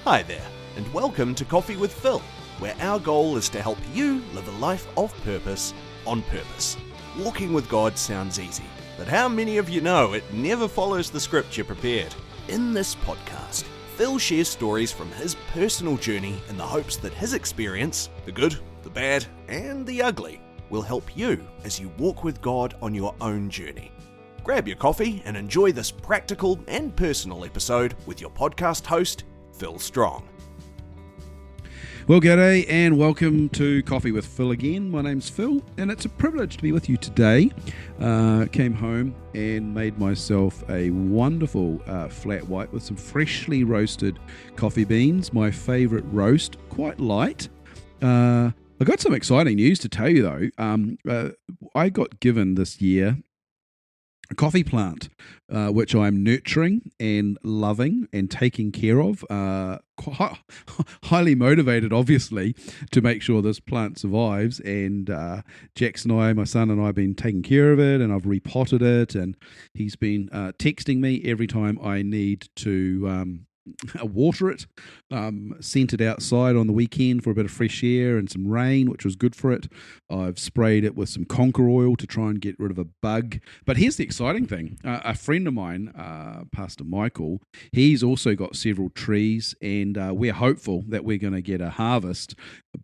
Hi there, and welcome to Coffee with Phil, where our goal is to help you live a life of purpose on purpose. Walking with God sounds easy, but how many of you know it never follows the script you prepared? In this podcast, Phil shares stories from his personal journey in the hopes that his experience, the good, the bad, and the ugly, will help you as you walk with God on your own journey. Grab your coffee and enjoy this practical and personal episode with your podcast host, Phil Strong. Well, g'day and welcome to Coffee with Phil again. My name's Phil and it's a privilege to be with you today. Came home and made myself a wonderful flat white with some freshly roasted coffee beans. My favourite roast, quite light. I got some exciting news to tell you though. I got given this year a coffee plant, which I'm nurturing and loving and taking care of. Highly motivated, obviously, to make sure this plant survives. And Jackson and I, my son and I, have been taking care of it, and I've repotted it. And he's been texting me every time I need to water it. Sent it outside on the weekend for a bit of fresh air and some rain, which was good for it. I've sprayed it with some conker oil to try and get rid of a bug. But here's the exciting thing. A friend of mine, Pastor Michael, he's also got several trees, and we're hopeful that we're going to get a harvest.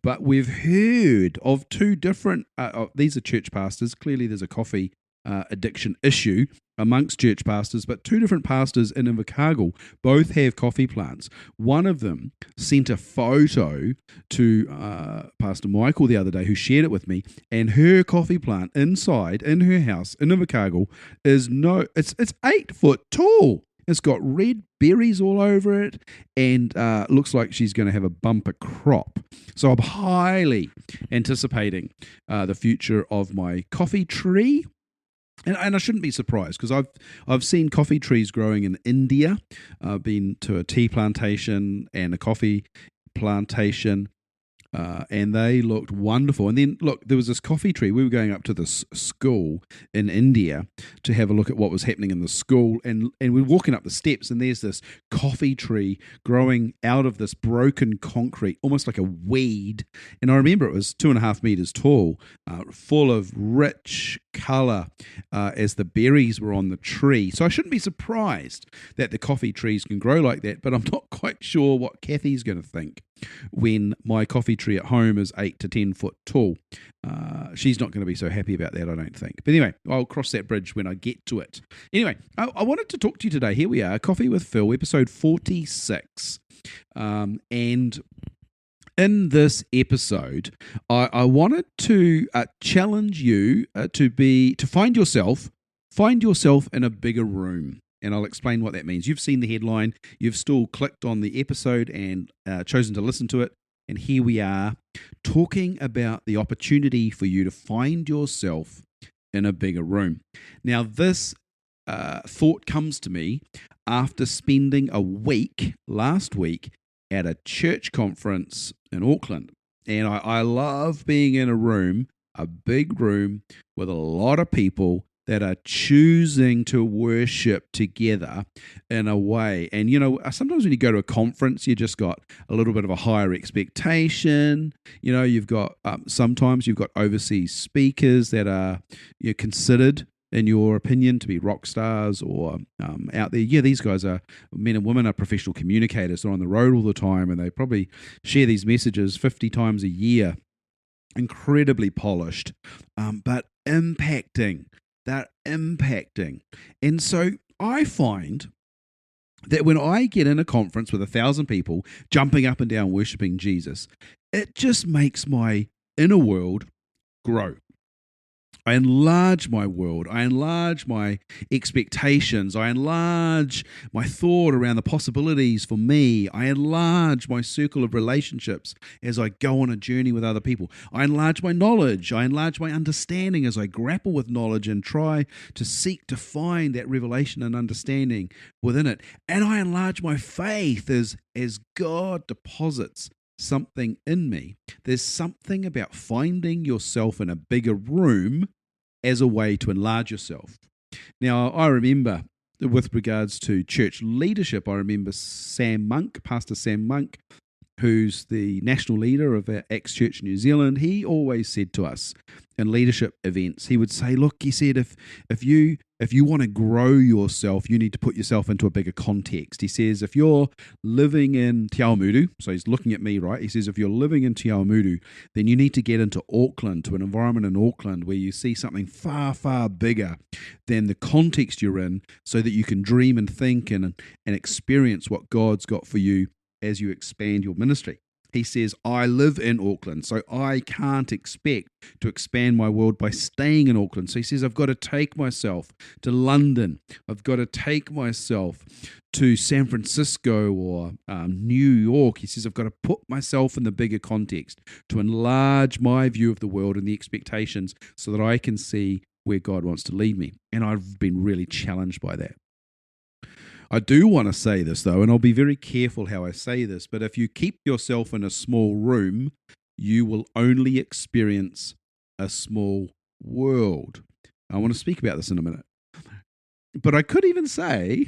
But we've heard of two different, these are church pastors. Clearly there's a coffee addiction issue amongst church pastors, but two different pastors in Invercargill both have coffee plants. One of them sent a photo to Pastor Michael the other day, who shared it with me, and her coffee plant inside in her house in Invercargill is it's 8 foot tall. It's got red berries all over it, and looks like she's going to have a bumper crop. So I'm highly anticipating the future of my coffee tree. And I shouldn't be surprised, because I've seen coffee trees growing in India. I've been to a tea plantation and a coffee plantation, and they looked wonderful. And then, look, there was this coffee tree. We were going up to this school in India to have a look at what was happening in the school, and we're walking up the steps, and there's this coffee tree growing out of this broken concrete, almost like a weed. And I remember it was 2.5 meters tall, full of rich colour as the berries were on the tree. So I shouldn't be surprised that the coffee trees can grow like that, but I'm not quite sure what Kathy's going to think when my coffee tree at home is 8 to 10 foot tall. She's not going to be so happy about that, I don't think. But anyway, I'll cross that bridge when I get to it. Anyway, I wanted to talk to you today. Here we are, Coffee with Phil, episode 46. And in this episode, I wanted to challenge you to find yourself in a bigger room. And I'll explain what that means. You've seen the headline. You've still clicked on the episode and chosen to listen to it. And here we are talking about the opportunity for you to find yourself in a bigger room. Now, this thought comes to me after spending a week last week at a church conference in Auckland. And I love being in a big room with a lot of people that are choosing to worship together in a way. And, you know, sometimes when you go to a conference, you just got a little bit of a higher expectation. You know, you've got, sometimes you've got overseas speakers that are considered, in your opinion, to be rock stars or out there. Yeah, these guys are, men and women are professional communicators. They're on the road all the time, and they probably share these messages 50 times a year. Incredibly polished, but impacting. They're impacting. And so I find that when I get in a conference with 1,000 people jumping up and down worshiping Jesus, it just makes my inner world grow. I enlarge my world. I enlarge my expectations. I enlarge my thought around the possibilities for me. I enlarge my circle of relationships as I go on a journey with other people. I enlarge my knowledge. I enlarge my understanding as I grapple with knowledge and try to seek to find that revelation and understanding within it. And I enlarge my faith as God deposits something in me. There's something about finding yourself in a bigger room as a way to enlarge yourself. Now, I remember with regards to church leadership, I remember Pastor Sam Monk, who's the national leader of our Acts Church New Zealand. He always said to us in leadership events, he would say, look, he said, if you want to grow yourself, you need to put yourself into a bigger context. He says, if you're living in Te Awamutu, so he's looking at me, right? He says, if you're living in Te Awamutu, then you need to get into Auckland, to an environment in Auckland where you see something far, far bigger than the context you're in, so that you can dream and think and experience what God's got for you as you expand your ministry. He says, I live in Auckland, so I can't expect to expand my world by staying in Auckland. So he says, I've got to take myself to London. I've got to take myself to San Francisco or New York. He says, I've got to put myself in the bigger context to enlarge my view of the world and the expectations so that I can see where God wants to lead me. And I've been really challenged by that. I do want to say this, though, and I'll be very careful how I say this, but if you keep yourself in a small room, you will only experience a small world. I want to speak about this in a minute. But I could even say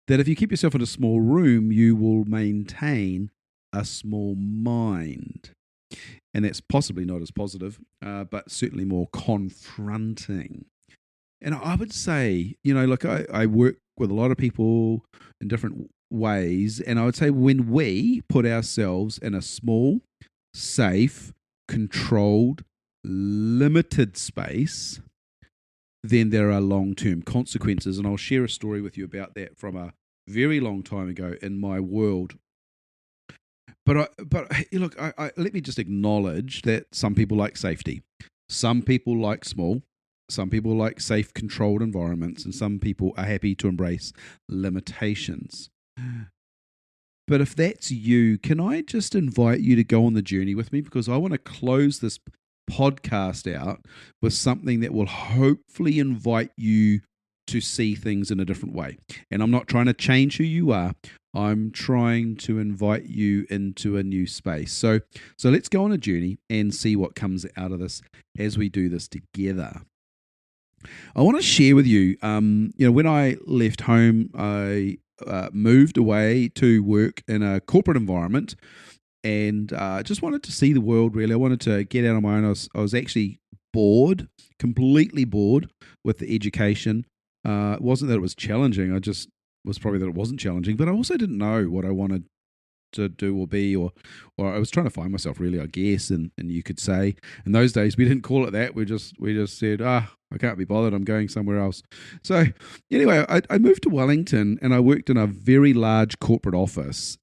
that if you keep yourself in a small room, you will maintain a small mind. And that's possibly not as positive, but certainly more confronting. And I would say, look, I work with a lot of people in different ways, and I would say when we put ourselves in a small, safe, controlled, limited space, then there are long-term consequences. And I'll share a story with you about that from a very long time ago in my world. But look, let me just acknowledge that some people like safety. Some people like small. Some people like safe, controlled environments, and some people are happy to embrace limitations. But if that's you, can I just invite you to go on the journey with me? Because I want to close this podcast out with something that will hopefully invite you to see things in a different way. And I'm not trying to change who you are. I'm trying to invite you into a new space. So let's go on a journey and see what comes out of this as we do this together. I want to share with you, when I left home, I moved away to work in a corporate environment, and just wanted to see the world, really. I wanted to get out on my own. I was actually bored, completely bored with the education. It wasn't that it was challenging. I just was probably that it wasn't challenging, but I also didn't know what I wanted to do or be, or I was trying to find myself, really, I guess, and you could say. In those days, we didn't call it that. We just said, I can't be bothered, I'm going somewhere else. So anyway, I moved to Wellington, and I worked in a very large corporate office,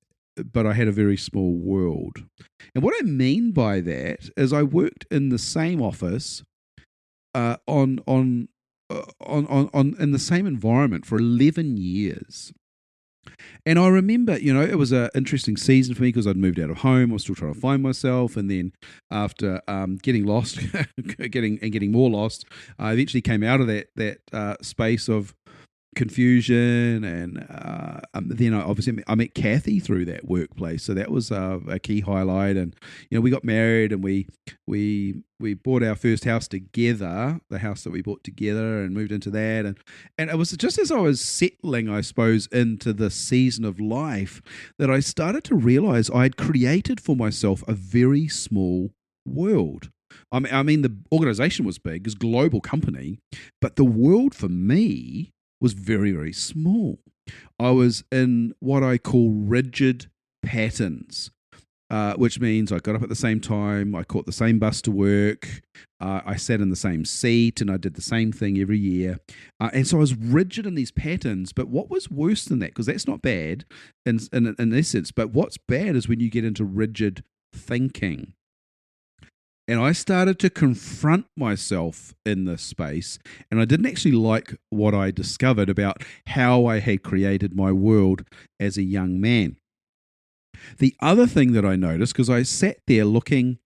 but I had a very small world. And what I mean by that is I worked in the same office in the same environment for 11 years. And I remember, it was an interesting season for me because I'd moved out of home. I was still trying to find myself. And then after getting lost, getting more lost, I eventually came out of that space of confusion. And then I met Kathy through that workplace. So that was a key highlight. And, we got married, and we bought our first house together, the house that we bought together, and moved into that. And it was just as I was settling, I suppose, into the season of life that I started to realize I had created for myself a very small world. I mean, the organization was big, it was a global company, but the world for me was very, very small. I was in what I call rigid patterns. Which means I got up at the same time, I caught the same bus to work, I sat in the same seat, and I did the same thing every year. And so I was rigid in these patterns. But what was worse than that, because that's not bad in essence, but what's bad is when you get into rigid thinking. And I started to confront myself in this space, and I didn't actually like what I discovered about how I had created my world as a young man. The other thing that I noticed, because I sat there looking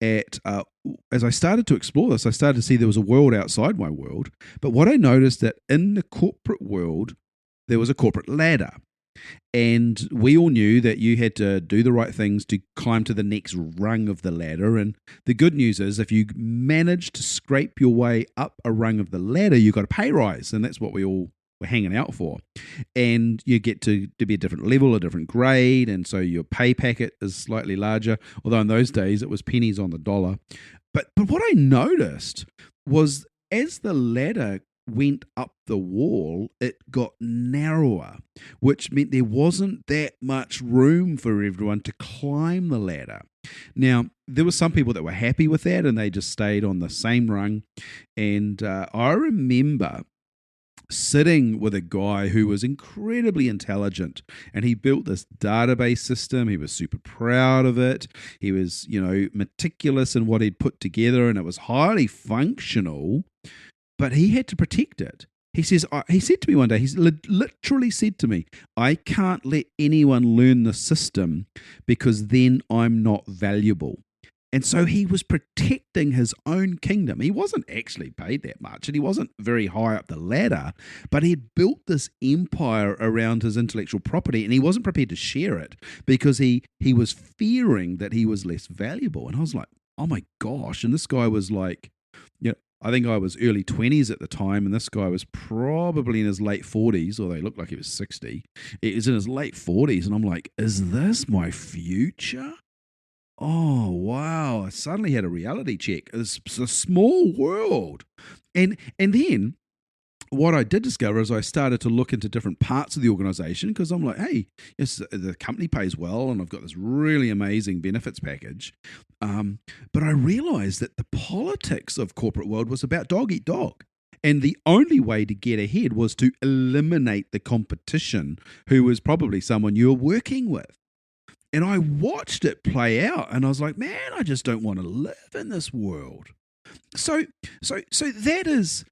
at, as I started to explore this, I started to see there was a world outside my world. But what I noticed that in the corporate world, there was a corporate ladder. And we all knew that you had to do the right things to climb to the next rung of the ladder. And the good news is, if you manage to scrape your way up a rung of the ladder, you got a pay rise. And that's what we all were hanging out for. And you get to be a different level, a different grade, and so your pay packet is slightly larger, although in those days it was pennies on the dollar. But what I noticed was as the ladder went up the wall, it got narrower, which meant there wasn't that much room for everyone to climb the ladder. Now, there were some people that were happy with that and they just stayed on the same rung. And I remember sitting with a guy who was incredibly intelligent, and he built this database system. He was super proud of it. He was, meticulous in what he'd put together, and it was highly functional, but he had to protect it. He said to me one day, literally said to me, I can't let anyone learn the system because then I'm not valuable. And so he was protecting his own kingdom. He wasn't actually paid that much, and he wasn't very high up the ladder, but he had built this empire around his intellectual property, and he wasn't prepared to share it because he was fearing that he was less valuable. And I was like, oh my gosh. And this guy was like, I think I was early 20s at the time, and this guy was probably in his late 40s, although he looked like he was 60. He was in his late 40s, and I'm like, is this my future? Oh, wow. I suddenly had a reality check. It's a small world. And then what I did discover is I started to look into different parts of the organization because I'm like, hey, yes, the company pays well and I've got this really amazing benefits package. But I realized that the politics of corporate world was about dog eat dog. And the only way to get ahead was to eliminate the competition, who was probably someone you're working with. And I watched it play out, and I was like, man, I just don't want to live in this world. So that is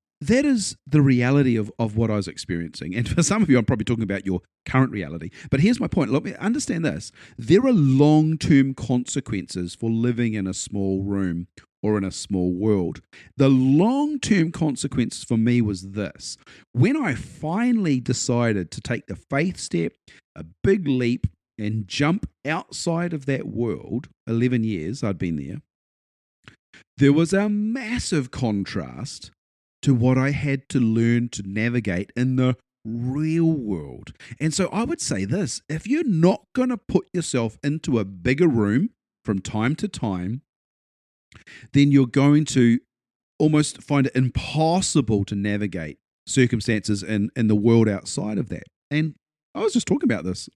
the reality of what I was experiencing. And for some of you, I'm probably talking about your current reality. But here's my point. Let me understand this. There are long-term consequences for living in a small room or in a small world. The long-term consequences for me was this. When I finally decided to take the faith step, a big leap, and jump outside of that world, 11 years I'd been there was a massive contrast to what I had to learn to navigate in the real world. And so I would say this, if you're not going to put yourself into a bigger room from time to time, then you're going to almost find it impossible to navigate circumstances in the world outside of that. And I was just talking about this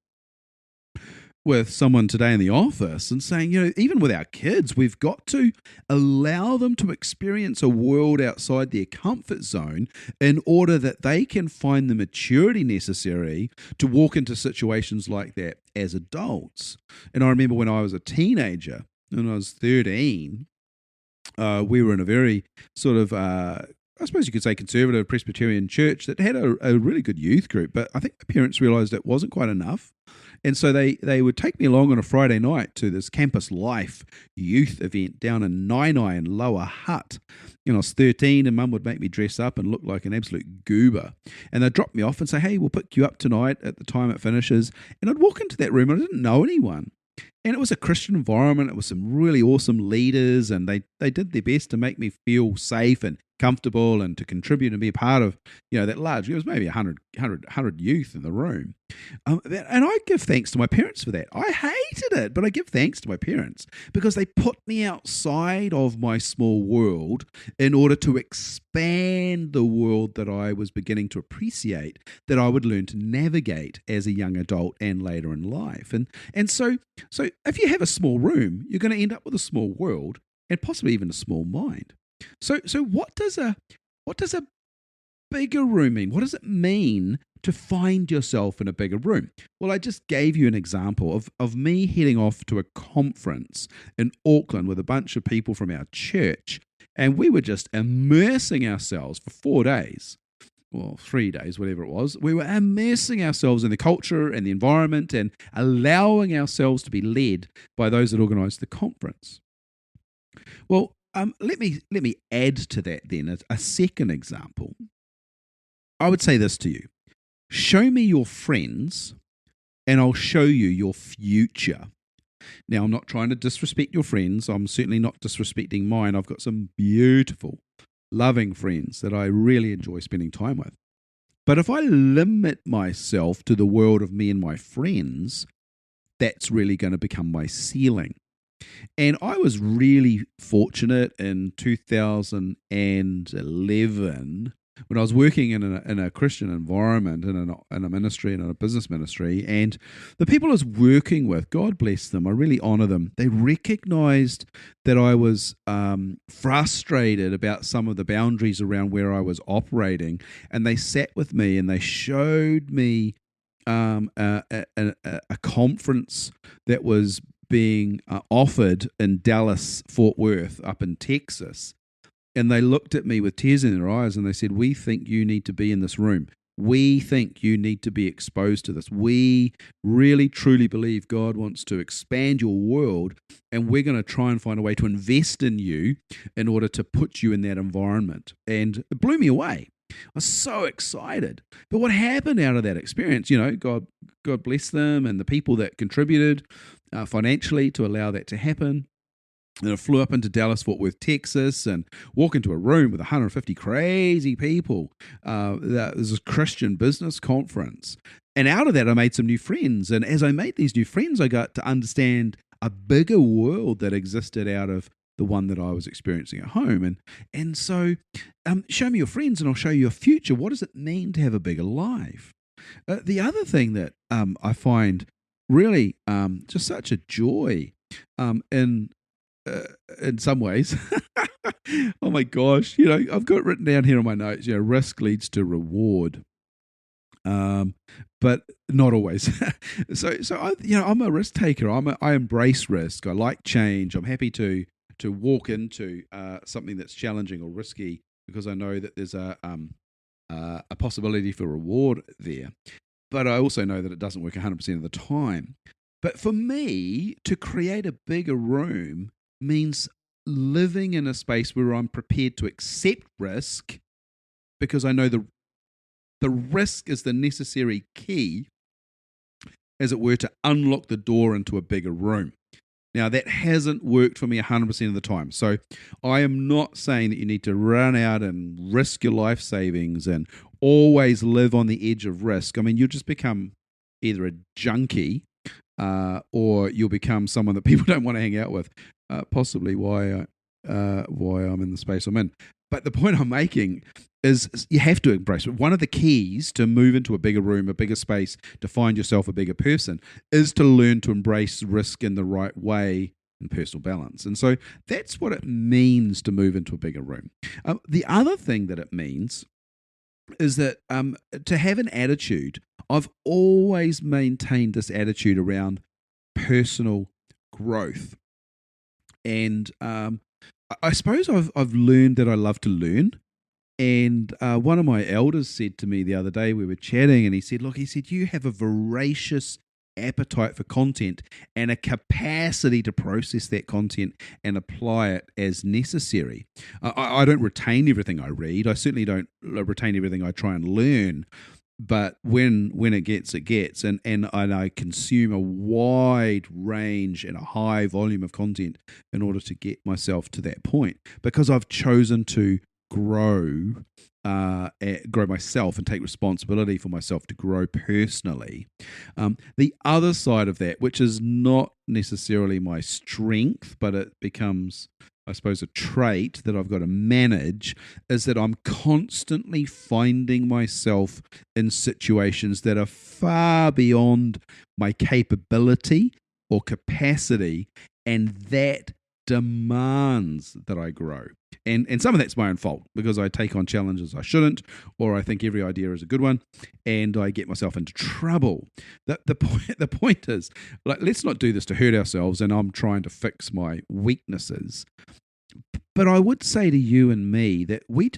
with someone today in the office and saying, even with our kids, we've got to allow them to experience a world outside their comfort zone in order that they can find the maturity necessary to walk into situations like that as adults. And I remember when I was a teenager, when I was 13, we were in a very sort of I suppose you could say conservative Presbyterian church that had a really good youth group, but I think the parents realised it wasn't quite enough. And so they would take me along on a Friday night to this Campus Life youth event down in Nainai in Lower Hutt. I was 13 and Mum would make me dress up and look like an absolute goober. And they'd drop me off and say, hey, we'll pick you up tonight at the time it finishes. And I'd walk into that room and I didn't know anyone. And it was a Christian environment. It was some really awesome leaders, and they did their best to make me feel safe and comfortable and to contribute and be a part of, that large, it was maybe 100 youth in the room. And I give thanks to my parents for that. I hated it, but I give thanks to my parents because they put me outside of my small world in order to expand the world that I was beginning to appreciate, that I would learn to navigate as a young adult and later in life. And so if you have a small room, you're going to end up with a small world and possibly even a small mind. So what does a bigger room mean? What does it mean to find yourself in a bigger room? Well, I just gave you an example of me heading off to a conference in Auckland with a bunch of people from our church, and we were just immersing ourselves for 4 days. Well, 3 days, whatever it was. We were immersing ourselves in the culture and the environment and allowing ourselves to be led by those that organised the conference. Well, let me add to that then a second example. I would say this to you. Show me your friends and I'll show you your future. Now, I'm not trying to disrespect your friends. I'm certainly not disrespecting mine. I've got some beautiful, loving friends that I really enjoy spending time with. But if I limit myself to the world of me and my friends, that's really going to become my ceiling. And I was really fortunate in 2011 when I was working in a Christian environment, in a ministry, and in a business ministry. And the people I was working with, God bless them, I really honor them, they recognized that I was frustrated about some of the boundaries around where I was operating. And they sat with me and they showed me a conference that was being offered in Dallas, Fort Worth, up in Texas. And they looked at me with tears in their eyes and they said, "We think you need to be in this room. We think you need to be exposed to this. We really, truly believe God wants to expand your world, and we're going to try and find a way to invest in you in order to put you in that environment." And it blew me away. I was so excited. But what happened out of that experience, God bless them and the people that contributed financially to allow that to happen. And I flew up into Dallas, Fort Worth, Texas, and walk into a room with 150 crazy people. That was a Christian business conference. And out of that, I made some new friends. And as I made these new friends, I got to understand a bigger world that existed out of the one that I was experiencing at home. And so show me your friends and I'll show you your future. What does it mean to have a bigger life? The other thing that I find really just such a joy in some ways. Oh my gosh, I've got it written down here on my notes, risk leads to reward. But not always. so I'm a risk taker. I embrace risk. I like change. I'm happy to walk into something that's challenging or risky because I know that there's a possibility for reward there. But I also know that it doesn't work 100% of the time. But for me, to create a bigger room means living in a space where I'm prepared to accept risk because I know the risk is the necessary key, as it were, to unlock the door into a bigger room. Now, that hasn't worked for me 100% of the time. So I am not saying that you need to run out and risk your life savings and always live on the edge of risk. I mean, you'll just become either a junkie or you'll become someone that people don't want to hang out with. Possibly why I'm in the space I'm in. But the point I'm making is you have to embrace it. One of the keys to move into a bigger room, a bigger space, to find yourself a bigger person, is to learn to embrace risk in the right way and personal balance. And so that's what it means to move into a bigger room. The other thing that it means is that to have an attitude, I've always maintained this attitude around personal growth. And I suppose I've learned that I love to learn. And one of my elders said to me the other day, we were chatting, and he said, you have a voracious appetite for content and a capacity to process that content and apply it as necessary. I don't retain everything I read. I certainly don't retain everything I try and learn. But when it gets, it gets. And I consume a wide range and a high volume of content in order to get myself to that point, because I've chosen to grow myself and take responsibility for myself to grow personally. The other side of that, which is not necessarily my strength, but it becomes, I suppose, a trait that I've got to manage, is that I'm constantly finding myself in situations that are far beyond my capability or capacity, and that demands that I grow. And some of that's my own fault, because I take on challenges I shouldn't, or I think every idea is a good one, and I get myself into trouble. The point is, let's not do this to hurt ourselves, and I'm trying to fix my weaknesses. But I would say to you and me that we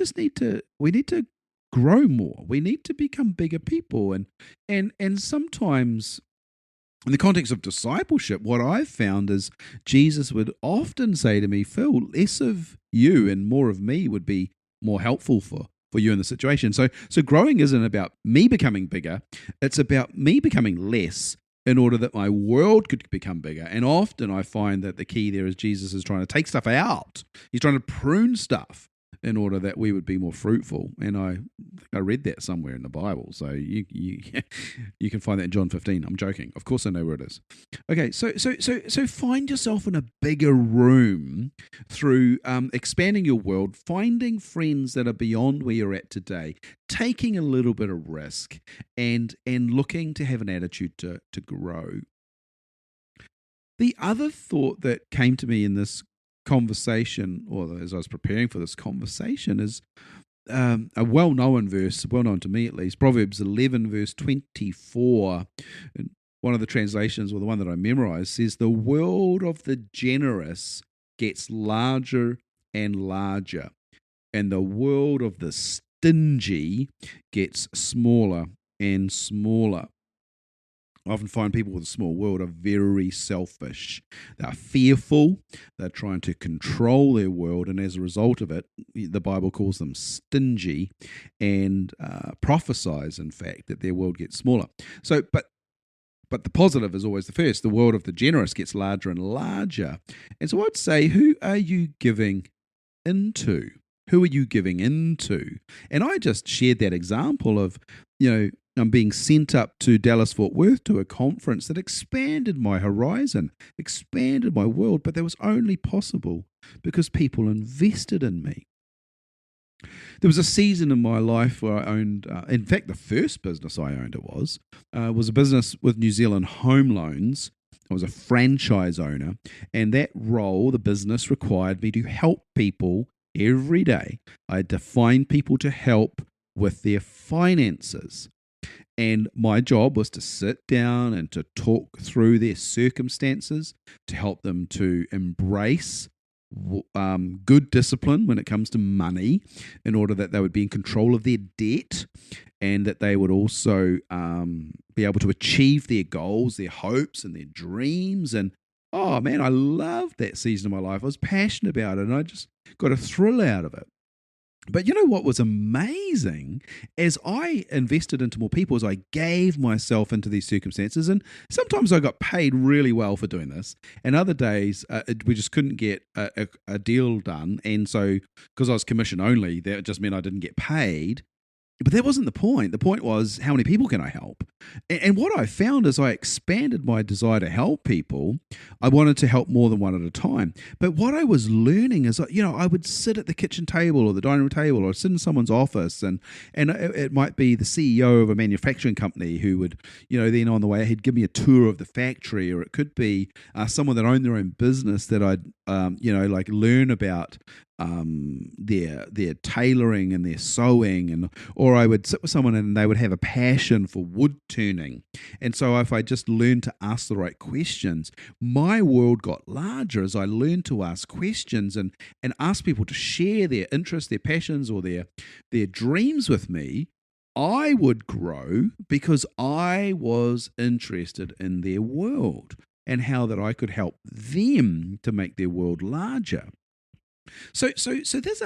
need to grow more. We need to become bigger people. And sometimes, in the context of discipleship, what I've found is Jesus would often say to me, Phil, less of you and more of me would be more helpful for you in the situation. So growing isn't about me becoming bigger. It's about me becoming less in order that my world could become bigger. And often I find that the key there is Jesus is trying to take stuff out. He's trying to prune stuff in order that we would be more fruitful. And I read that somewhere in the Bible. So you you can find that in John 15. I'm joking. Of course I know where it is. Okay, so find yourself in a bigger room through expanding your world, finding friends that are beyond where you're at today, taking a little bit of risk, and looking to have an attitude to grow. The other thought that came to me in this conversation, or as I was preparing for this conversation, is a well-known verse, well-known to me at least, Proverbs 11, verse 24. And one of the translations, or the one that I memorized, says, "The world of the generous gets larger and larger, and the world of the stingy gets smaller and smaller." I often find people with a small world are very selfish. They're fearful. They're trying to control their world, and as a result of it, the Bible calls them stingy, and prophesies, in fact, that their world gets smaller. So, but the positive is always the first. The world of the generous gets larger and larger. And so I'd say, who are you giving into? Who are you giving into? And I just shared that example of, I'm being sent up to Dallas-Fort Worth to a conference that expanded my horizon, expanded my world, but that was only possible because people invested in me. There was a season in my life where I owned, in fact, the first business I owned was a business with New Zealand Home Loans. I was a franchise owner, and that role, the business, required me to help people every day. I had to find people to help with their finances. And my job was to sit down and to talk through their circumstances, to help them to embrace good discipline when it comes to money, in order that they would be in control of their debt, and that they would also be able to achieve their goals, their hopes, and their dreams. And oh man, I loved that season of my life. I was passionate about it, and I just got a thrill out of it. But you know what was amazing? As I invested into more people, as I gave myself into these circumstances, and sometimes I got paid really well for doing this, and other days we just couldn't get a deal done. And so, because I was commission only, that just meant I didn't get paid. But that wasn't the point. The point was, how many people can I help? And what I found as I expanded my desire to help people, I wanted to help more than one at a time. But what I was learning is, I would sit at the kitchen table or the dining room table, or sit in someone's office, and it might be the CEO of a manufacturing company who would, then on the way he'd give me a tour of the factory, or it could be someone that owned their own business that I'd, learn about their tailoring and their sewing, or I would sit with someone and they would have a passion for wood turning. And so if I just learned to ask the right questions, my world got larger as I learned to ask questions and ask people to share their interests, their passions, or their dreams with me. I would grow because I was interested in their world and how that I could help them to make their world larger. So there's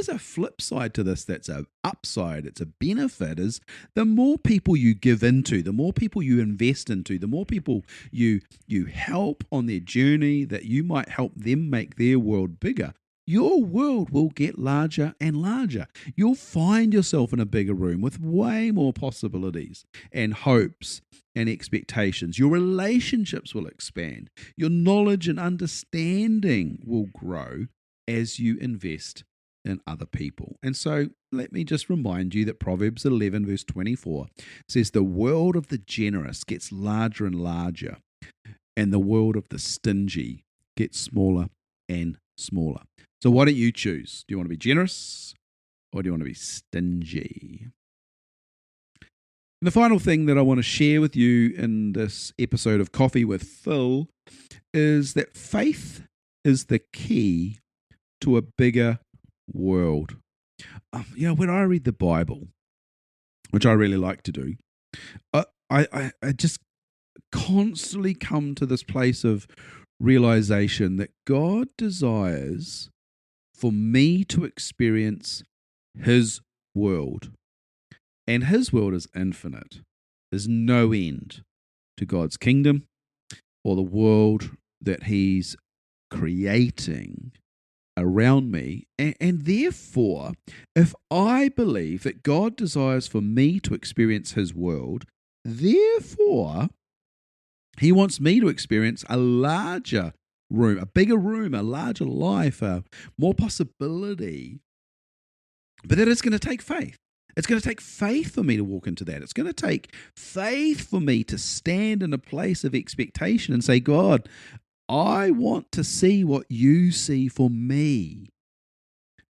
a flip side to this. That's an upside. It's a benefit. Is the more people you give into, the more people you invest into, the more people you help on their journey, that you might help them make their world bigger. Your world will get larger and larger. You'll find yourself in a bigger room with way more possibilities and hopes and expectations. Your relationships will expand. Your knowledge and understanding will grow as you invest in other people. And so let me just remind you that Proverbs 11 verse 24 says, "The world of the generous gets larger and larger, and the world of the stingy gets smaller and smaller." So why don't you choose? Do you want to be generous, or do you want to be stingy? And the final thing that I want to share with you in this episode of Coffee with Phil is that faith is the key to a bigger world. When I read the Bible, which I really like to do, I just constantly come to this place of realization that God desires for me to experience His world. And His world is infinite. There's no end to God's kingdom or the world that He's creating around me. And therefore, if I believe that God desires for me to experience his world, therefore, he wants me to experience a larger room, a bigger room, a larger life, more possibility. But that is going to take faith. It's going to take faith for me to walk into that. It's going to take faith for me to stand in a place of expectation and say, God, I want to see what you see for me.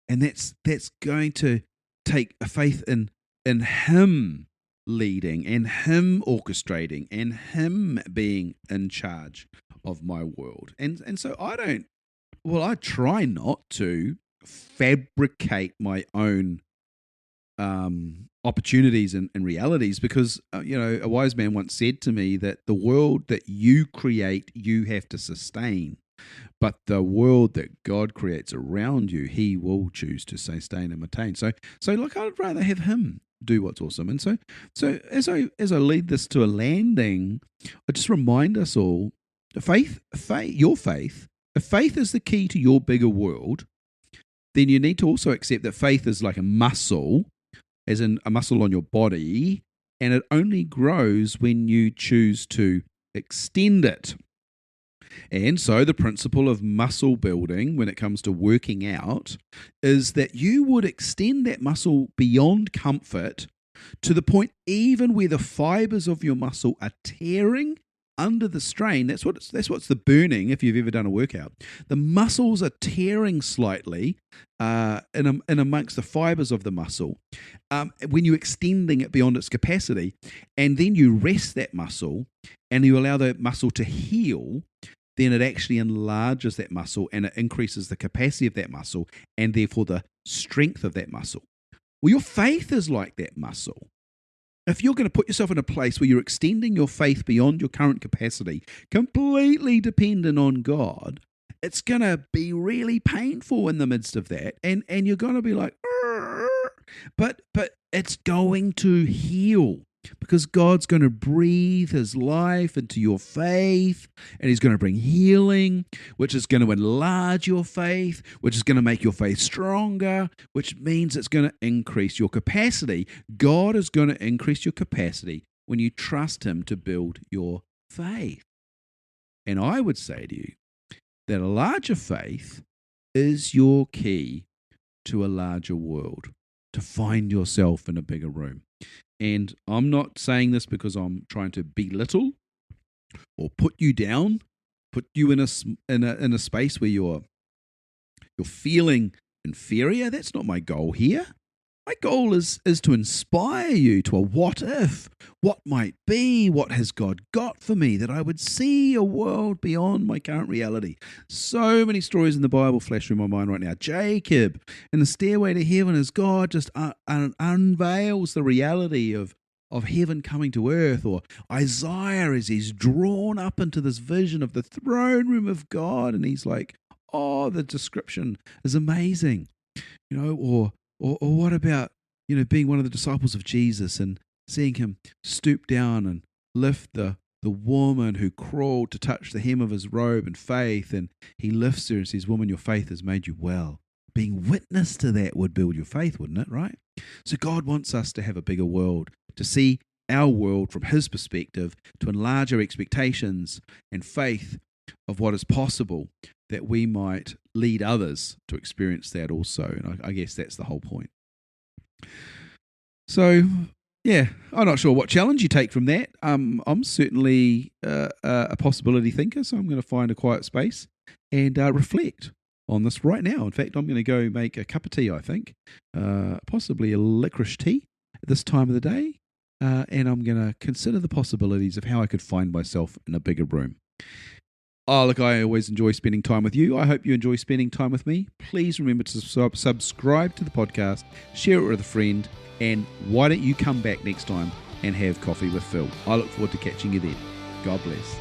And that's going to take a faith in him leading and him orchestrating and him being in charge of my world. And so I try not to fabricate my own opportunities and realities, because a wise man once said to me that the world that you create, you have to sustain, but the world that God creates around you, he will choose to sustain and maintain. So look, I'd rather have him do what's awesome. And so as I lead this to a landing, I just remind us all, faith, your faith. If faith is the key to your bigger world, then you need to also accept that faith is like a muscle, as in a muscle on your body, and it only grows when you choose to extend it. And so the principle of muscle building when it comes to working out is that you would extend that muscle beyond comfort to the point even where the fibers of your muscle are tearing under the strain. That's what's the burning, if you've ever done a workout. The muscles are tearing slightly in amongst the fibers of the muscle when you're extending it beyond its capacity, and then you rest that muscle and you allow the muscle to heal, then it actually enlarges that muscle and it increases the capacity of that muscle and therefore the strength of that muscle. Well, your faith is like that muscle. If you're going to put yourself in a place where you're extending your faith beyond your current capacity, completely dependent on God, it's going to be really painful in the midst of that. And you're going to be like, but it's going to heal, because God's going to breathe his life into your faith, and he's going to bring healing, which is going to enlarge your faith, which is going to make your faith stronger, which means it's going to increase your capacity. God is going to increase your capacity when you trust him to build your faith. And I would say to you that a larger faith is your key to a larger world, to find yourself in a bigger room. And I'm not saying this because I'm trying to belittle or put you down, put you in a space where you're feeling inferior. That's not my goal here. My goal is to inspire you to a what if, what might be, what has God got for me, that I would see a world beyond my current reality. So many stories in the Bible flash through my mind right now. Jacob in the stairway to heaven, as God just unveils the reality of heaven coming to earth, or Isaiah as he's drawn up into this vision of the throne room of God, and he's like, oh, the description is amazing, or what about, being one of the disciples of Jesus and seeing him stoop down and lift the woman who crawled to touch the hem of his robe in faith, and he lifts her and says, woman, your faith has made you well. Being witness to that would build your faith, wouldn't it, right? So God wants us to have a bigger world, to see our world from his perspective, to enlarge our expectations and faith of what is possible, that we might lead others to experience that also. And I guess that's the whole point. So, yeah, I'm not sure what challenge you take from that. I'm certainly a possibility thinker, so I'm going to find a quiet space and reflect on this right now. In fact, I'm going to go make a cup of tea, I think, possibly a licorice tea at this time of the day, and I'm going to consider the possibilities of how I could find myself in a bigger room. Oh, look, I always enjoy spending time with you. I hope you enjoy spending time with me. Please remember to subscribe to the podcast, share it with a friend, and why don't you come back next time and have coffee with Phil? I look forward to catching you then. God bless.